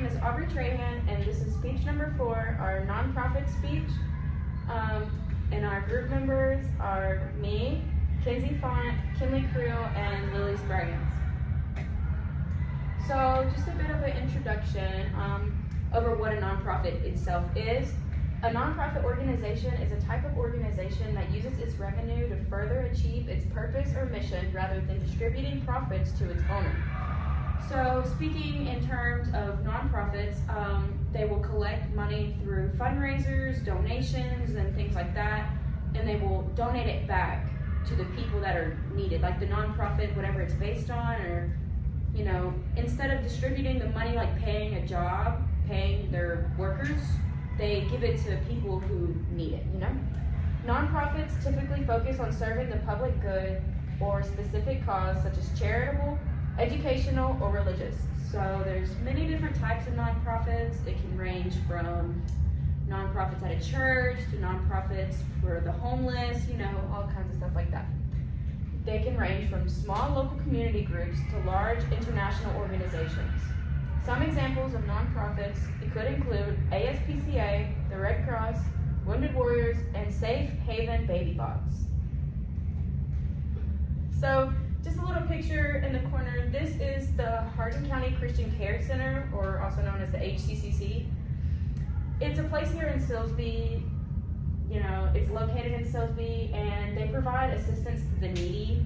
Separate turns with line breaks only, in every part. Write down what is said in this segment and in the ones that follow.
name is Aubrey Trahan, and this is speech number 4, our nonprofit speech. And our group members are me, Kenzie Font, Kinley Creel, and Lily Spraggins. So just a bit of an introduction over what a nonprofit itself is. A nonprofit organization is a type of organization that uses its revenue to further achieve its purpose or mission rather than distributing profits to its owner. So speaking in terms of nonprofits, they will collect money through fundraisers, donations, and things like that, and they will donate it back to the people that are needed, like the nonprofit, whatever it's based on, or, you know, instead of distributing the money like paying a job, paying their workers, they give it to people who need it, you know? Nonprofits typically focus on serving the public good or specific cause such as charitable, educational, or religious. So there's many different types of nonprofits. It can range from nonprofits at a church to nonprofits for the homeless, you know, all kinds of stuff like that. They can range from small local community groups to large international organizations. Some examples of nonprofits, it could include ASPCA, the Red Cross, Wounded Warriors, and Safe Haven Baby Box. So just a little picture in the corner. This is the Hardin County Christian Care Center, or also known as the HCCC. It's a place here in Silsbee. You know, it's located in Silsbee, and they provide assistance to the needy.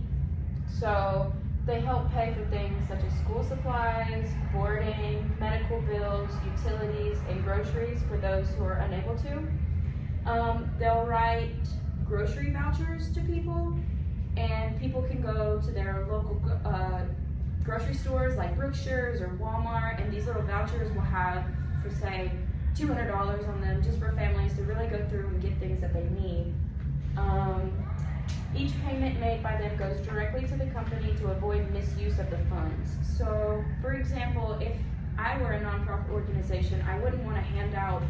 So they help pay for things such as school supplies, boarding, medical bills, utilities, and groceries for those who are unable to. They'll write grocery vouchers to people, and people can go to their local grocery stores like Brookshire's or Walmart, and these little vouchers will have, for say, $200 on them, just for families to really go through and get things that they need. Each payment made by them goes directly to the company to avoid misuse of the funds. So, for example, if I were a nonprofit organization, I wouldn't want to hand out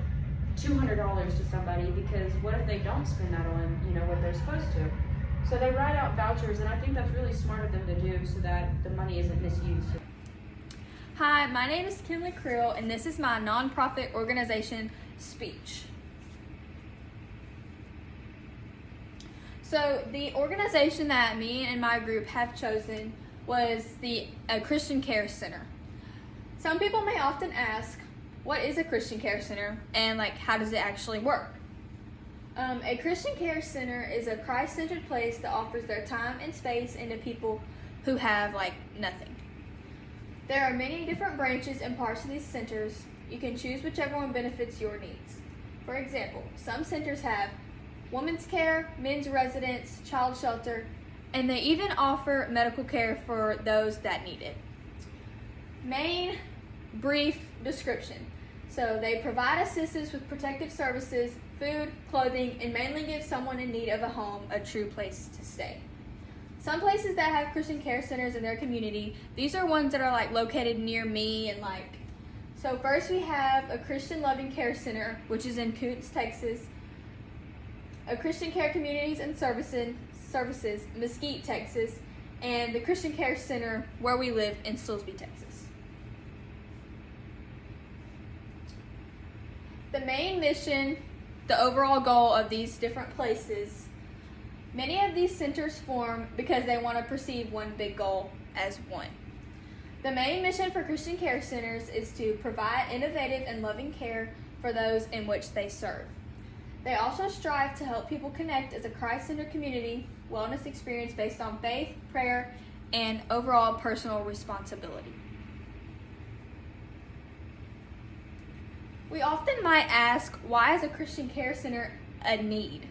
$200 to somebody, because what if they don't spend that on, you know, what they're supposed to? So they write out vouchers, and I think that's really smart of them to do so that the money isn't misused.
Hi, my name is Kinley Creel, and this is my nonprofit organization speech. So the organization that me and my group have chosen was the Christian Care Center. Some people may often ask, what is a Christian Care Center, and how does it actually work? A Christian Care Center is a Christ-centered place that offers their time and space into people who have nothing. There are many different branches and parts of these centers. You can choose whichever one benefits your needs. For example, some centers have women's care, men's residence, child shelter, and they even offer medical care for those that need it. Main brief description. So they provide assistance with protective services, food, clothing, and mainly give someone in need of a home a true place to stay. Some places that have Christian care centers in their community, these are ones that are located near me and so first we have a Christian Loving Care Center, which is in Koontz, Texas. A Christian Care Communities and Services, Mesquite, Texas, and the Christian Care Center where we live in Silsbee, Texas. The main mission, the overall goal of these different places, many of these centers form because they want to perceive one big goal as one. The main mission for Christian Care Centers is to provide innovative and loving care for those in which they serve. They also strive to help people connect as a Christ-centered community wellness experience based on faith, prayer, and overall personal responsibility. We often might ask, why is a Christian Care Center a need?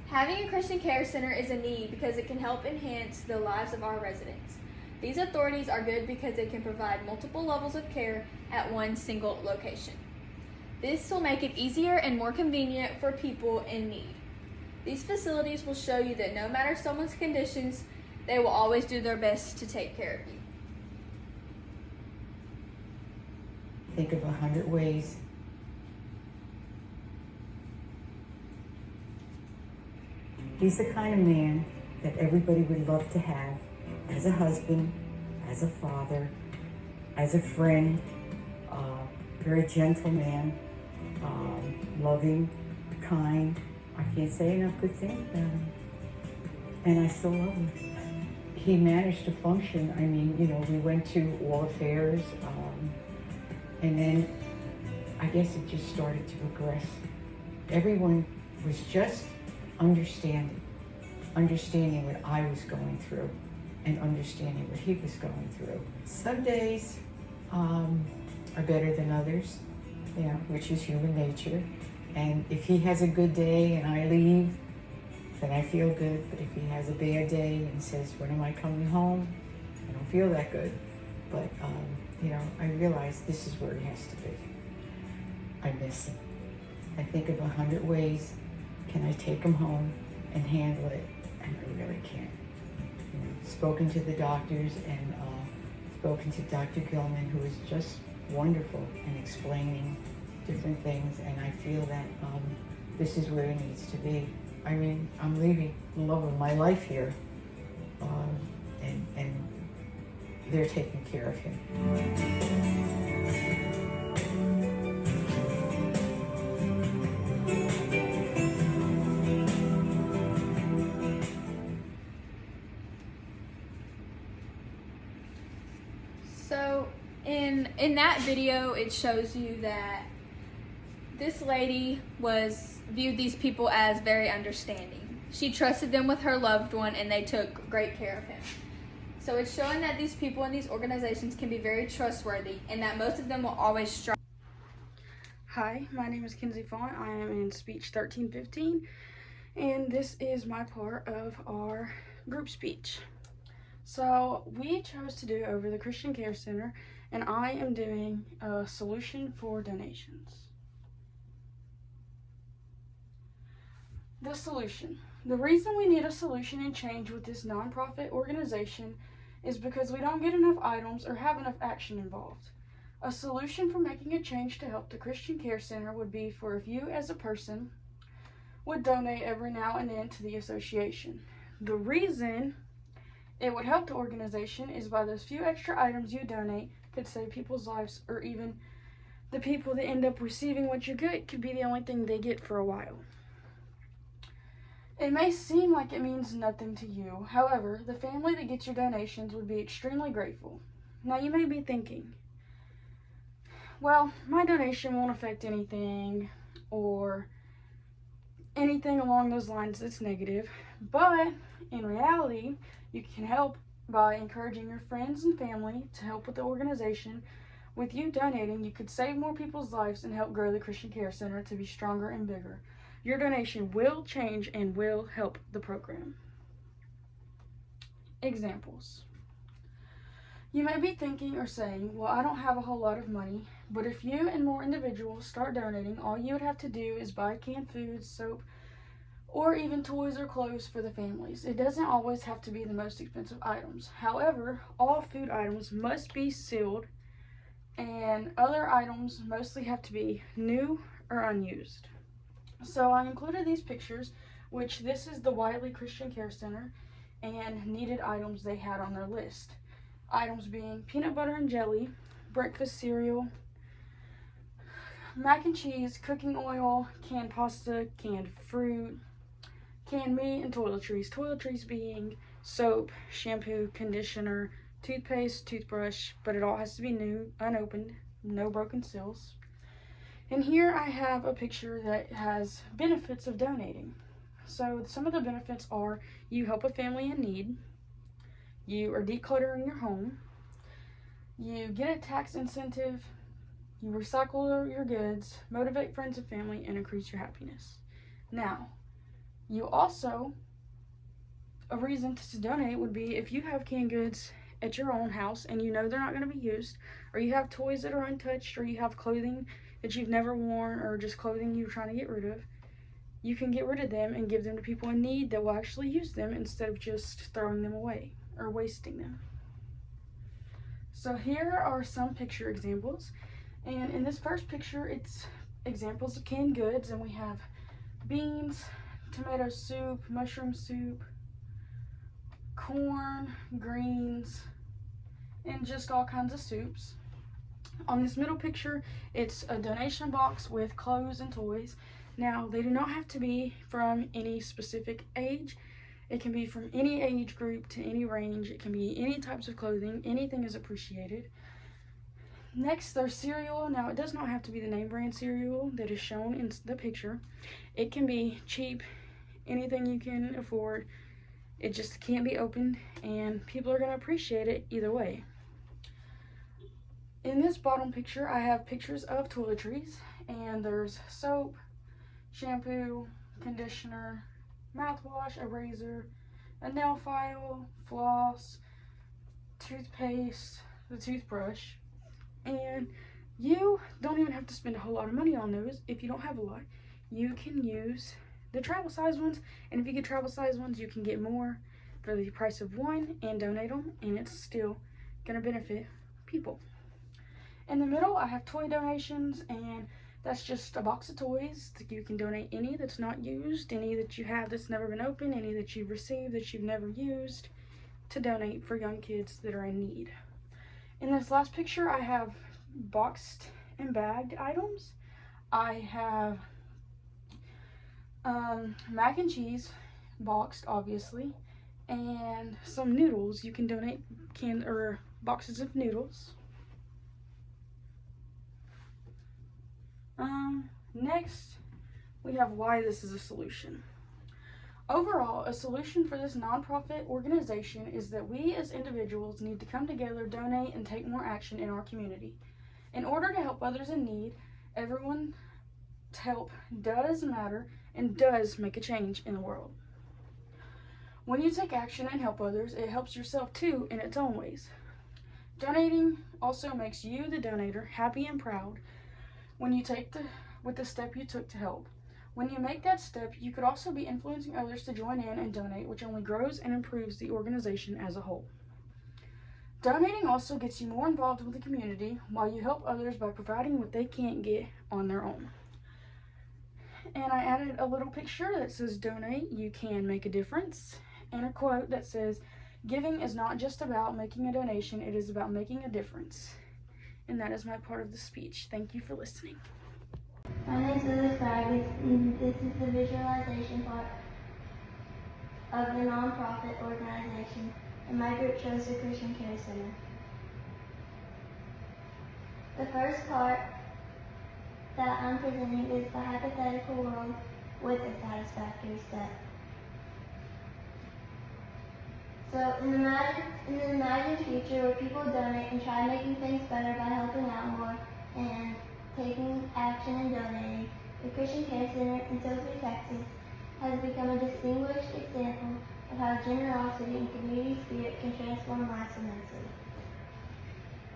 Having a Christian Care Center is a need because it can help enhance the lives of our residents. These authorities are good because they can provide multiple levels of care at one single location. This will make it easier and more convenient for people in need. These facilities will show you that no matter someone's conditions, they will always do their best to take care of you.
Think of 100 ways. He's the kind of man that everybody would love to have as a husband, as a father, as a friend, very gentle man, loving, kind. I can't say enough good things about him. And I still love him. He managed to function. I mean, you know, we went to all affairs, and then I guess it just started to progress. Everyone was just understanding what I was going through and understanding what he was going through. Some days are better than others, you know, which is human nature. And if he has a good day and I leave, then I feel good. But if he has a bad day and says, when am I coming home? I don't feel that good. But, you know, I realize this is where he has to be. I miss him. I think of 100 ways, can I take him home and handle it? And I really can't. You know, spoken to the doctors and spoken to Dr. Gilman, who is just wonderful in explaining different things, and I feel that this is where he needs to be. I mean, I'm leaving the love of my life here, and they're taking care of him.
So in that video, it shows you that this lady viewed these people as very understanding. She trusted them with her loved one, and they took great care of him. So it's showing that these people in these organizations can be very trustworthy, and that most of them will always strive.
Hi, my name is Kenzie Font. I am in Speech 1315, and this is my part of our group speech. So we chose to do over the Christian Care Center, and I am doing a solution for donations. The solution. The reason we need a solution and change with this nonprofit organization is because we don't get enough items or have enough action involved. A solution for making a change to help the Christian Care Center would be for if you as a person would donate every now and then to the association. The reason it would help the organization is by those few extra items you donate could save people's lives, or even the people that end up receiving what you get could be the only thing they get for a while. It may seem like it means nothing to you. However, the family that gets your donations would be extremely grateful. Now you may be thinking, well, my donation won't affect anything, or anything along those lines that's negative. But in reality, you can help by encouraging your friends and family to help with the organization. With you donating, you could save more people's lives and help grow the Christian Care Center to be stronger and bigger. Your donation will change and will help the program. Examples. You may be thinking or saying, well, I don't have a whole lot of money, but if you and more individuals start donating, all you would have to do is buy canned foods, soap, or even toys or clothes for the families. It doesn't always have to be the most expensive items. However, all food items must be sealed, and other items mostly have to be new or unused. So I included these pictures, which this is the Whiteley Christian Care Center, and needed items they had on their list. Items being peanut butter and jelly, breakfast cereal, mac and cheese, cooking oil, canned pasta, canned fruit, canned meat, and toiletries. Toiletries being soap, shampoo, conditioner, toothpaste, toothbrush, but it all has to be new, unopened, no broken seals. And here I have a picture that has benefits of donating. So some of the benefits are you help a family in need, you are decluttering your home, you get a tax incentive, you recycle your goods, motivate friends and family, and increase your happiness. Now, you also, a reason to donate would be if you have canned goods at your own house and you know they're not going to be used, or you have toys that are untouched, or you have clothing that you've never worn, or just clothing you're trying to get rid of, you can get rid of them and give them to people in need that will actually use them instead of just throwing them away or wasting them. So here are some picture examples, and in this first picture it's examples of canned goods, and we have beans, tomato soup, mushroom soup, corn, greens, and just all kinds of soups. On this middle picture, it's a donation box with clothes and toys. Now, they do not have to be from any specific age. It can be from any age group to any range. It can be any types of clothing. Anything is appreciated. Next, there's cereal. Now, it does not have to be the name brand cereal that is shown in the picture. It can be cheap, anything you can afford. It just can't be opened, and people are going to appreciate it either way. In this bottom picture, I have pictures of toiletries, and there's soap, shampoo, conditioner, mouthwash, a razor, a nail file, floss, toothpaste, the toothbrush, and you don't even have to spend a whole lot of money on those. If you don't have a lot, you can use the travel size ones, and if you get travel size ones, you can get more for the price of one and donate them, and it's still going to benefit people. In the middle, I have toy donations, and that's just a box of toys. You can donate any that's not used, any that you have that's never been opened, any that you've received that you've never used, to donate for young kids that are in need. In this last picture, I have boxed and bagged items. I have mac and cheese, boxed obviously, and some noodles. You can donate boxes of noodles. Next, we have why this is a solution. Overall, a solution for this nonprofit organization is that we as individuals need to come together, donate, and take more action in our community. In order to help others in need, everyone's help does matter and does make a change in the world. When you take action and help others, it helps yourself too in its own ways. Donating also makes you, the donator, happy and proud when you take the step you took to help. When you make that step, you could also be influencing others to join in and donate, which only grows and improves the organization as a whole. Donating also gets you more involved with the community while you help others by providing what they can't get on their own. And I added a little picture that says, "Donate, you can make a difference," and a quote that says, "Giving is not just about making a donation, it is about making a difference." And that is my part of the speech. Thank you for listening.
My name is Lily Cragg, and this is the visualization part of the nonprofit organization, and my group chose the Christian Care Center. The first part that I'm presenting is the hypothetical world with a satisfactory step. So in the imagined future where people donate and try making things better by helping out more and taking action and donating, the Christian Care Center in Sophie, Texas has become a distinguished example of how generosity and community spirit can transform lives immensely.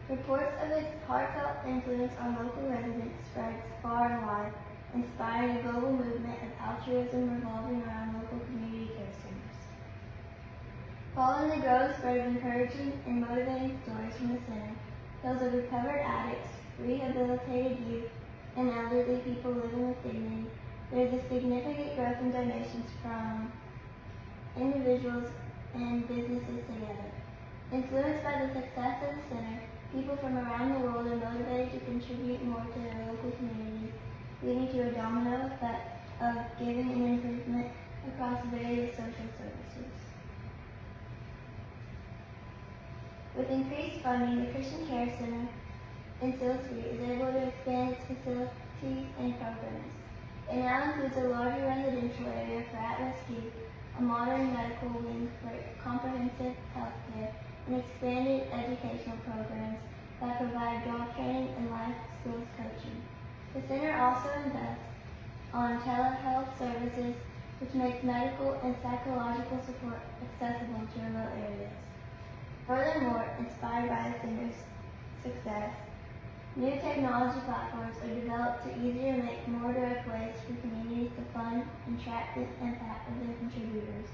Reports of its heartfelt influence on local residents spreads far and wide, inspiring a global movement of altruism revolving around local community care centers. Following the growing spread of encouraging and motivating stories from the center, tales of recovered addicts, rehabilitated youth, and elderly people living with dignity, there is a significant growth in donations from individuals and businesses together. Influenced by the success of the center, people from around the world are motivated to contribute more to their local communities, leading to a domino effect of giving and improvement across various social services. With increased funding, the Christian Care Center in Silsbee is able to expand its facilities and programs. It now includes a larger residential area for at-risk youth, a modern medical wing for comprehensive health care, and expanded educational programs that provide job training and life skills coaching. The center also invests on telehealth services, which makes medical and psychological support accessible to remote areas. Furthermore, inspired by the center's success, new technology platforms are developed to easier make more direct ways for communities to fund and track the impact of their contributors.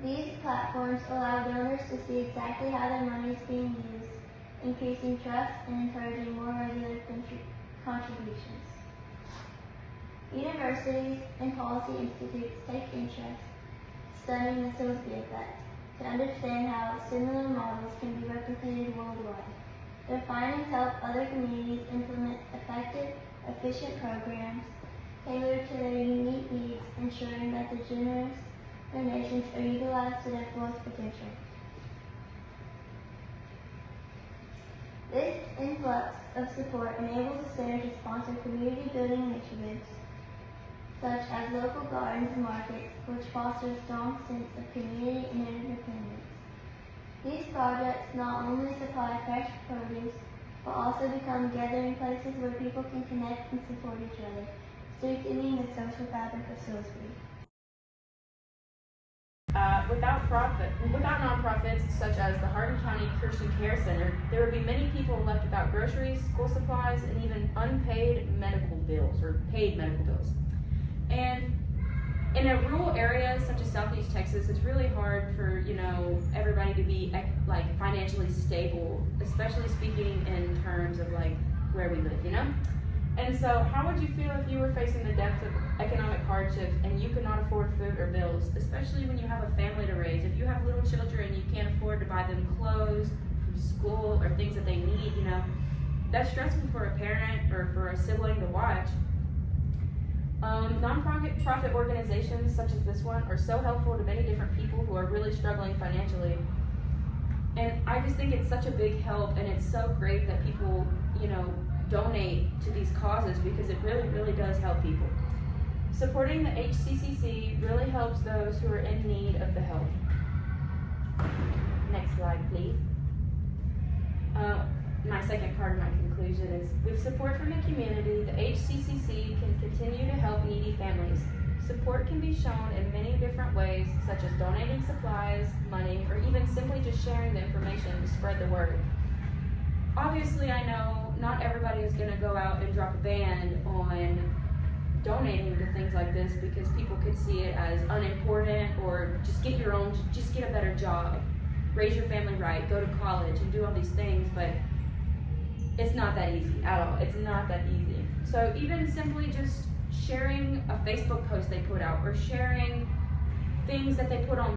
These platforms allow donors to see exactly how their money is being used, increasing trust and encouraging more regular contributions. Universities and policy institutes take interest studying the Silsbee effect to understand how similar models can be replicated worldwide. Their findings help other communities implement effective, efficient programs tailored to their unique needs, ensuring that the generous donations are utilized to their fullest potential. This influx of support enables the center to sponsor community building initiatives such as local gardens and markets, which foster a strong sense of community and interdependence. These projects not only supply fresh produce, but also become gathering places where people can connect and support each other, strengthening the social fabric of Salisbury.
Without nonprofits such as the Hardin County Christian Care Center, there would be many people left without groceries, school supplies, and even unpaid medical bills or paid medical bills. And in a rural area such as Southeast Texas, it's really hard for everybody to be like financially stable, especially speaking in terms of like where we live, And so, how would you feel if you were facing the depth of economic hardships and you could not afford food or bills, especially when you have a family to raise? If you have little children, you can't afford to buy them clothes from school or things that they need, that's stressful for a parent or for a sibling to watch. Non-profit organizations such as this one are so helpful to many different people who are really struggling financially. And I just think it's such a big help, and it's so great that people, donate to these causes, because it really, really does help people. Supporting the HCCC really helps those who are in need of the help. Next slide, please. My second part of my conclusion is, with support from the community, the HCCC can continue to help needy families. Support can be shown in many different ways, such as donating supplies, money, or even simply just sharing the information to spread the word. Obviously, I know not everybody is going to go out and drop a band on donating to things like this, because people could see it as unimportant, or just get a better job, raise your family right, go to college, and do all these things, but it's not that easy at all. It's not that easy. So even simply just sharing a Facebook post they put out, or sharing things that they put on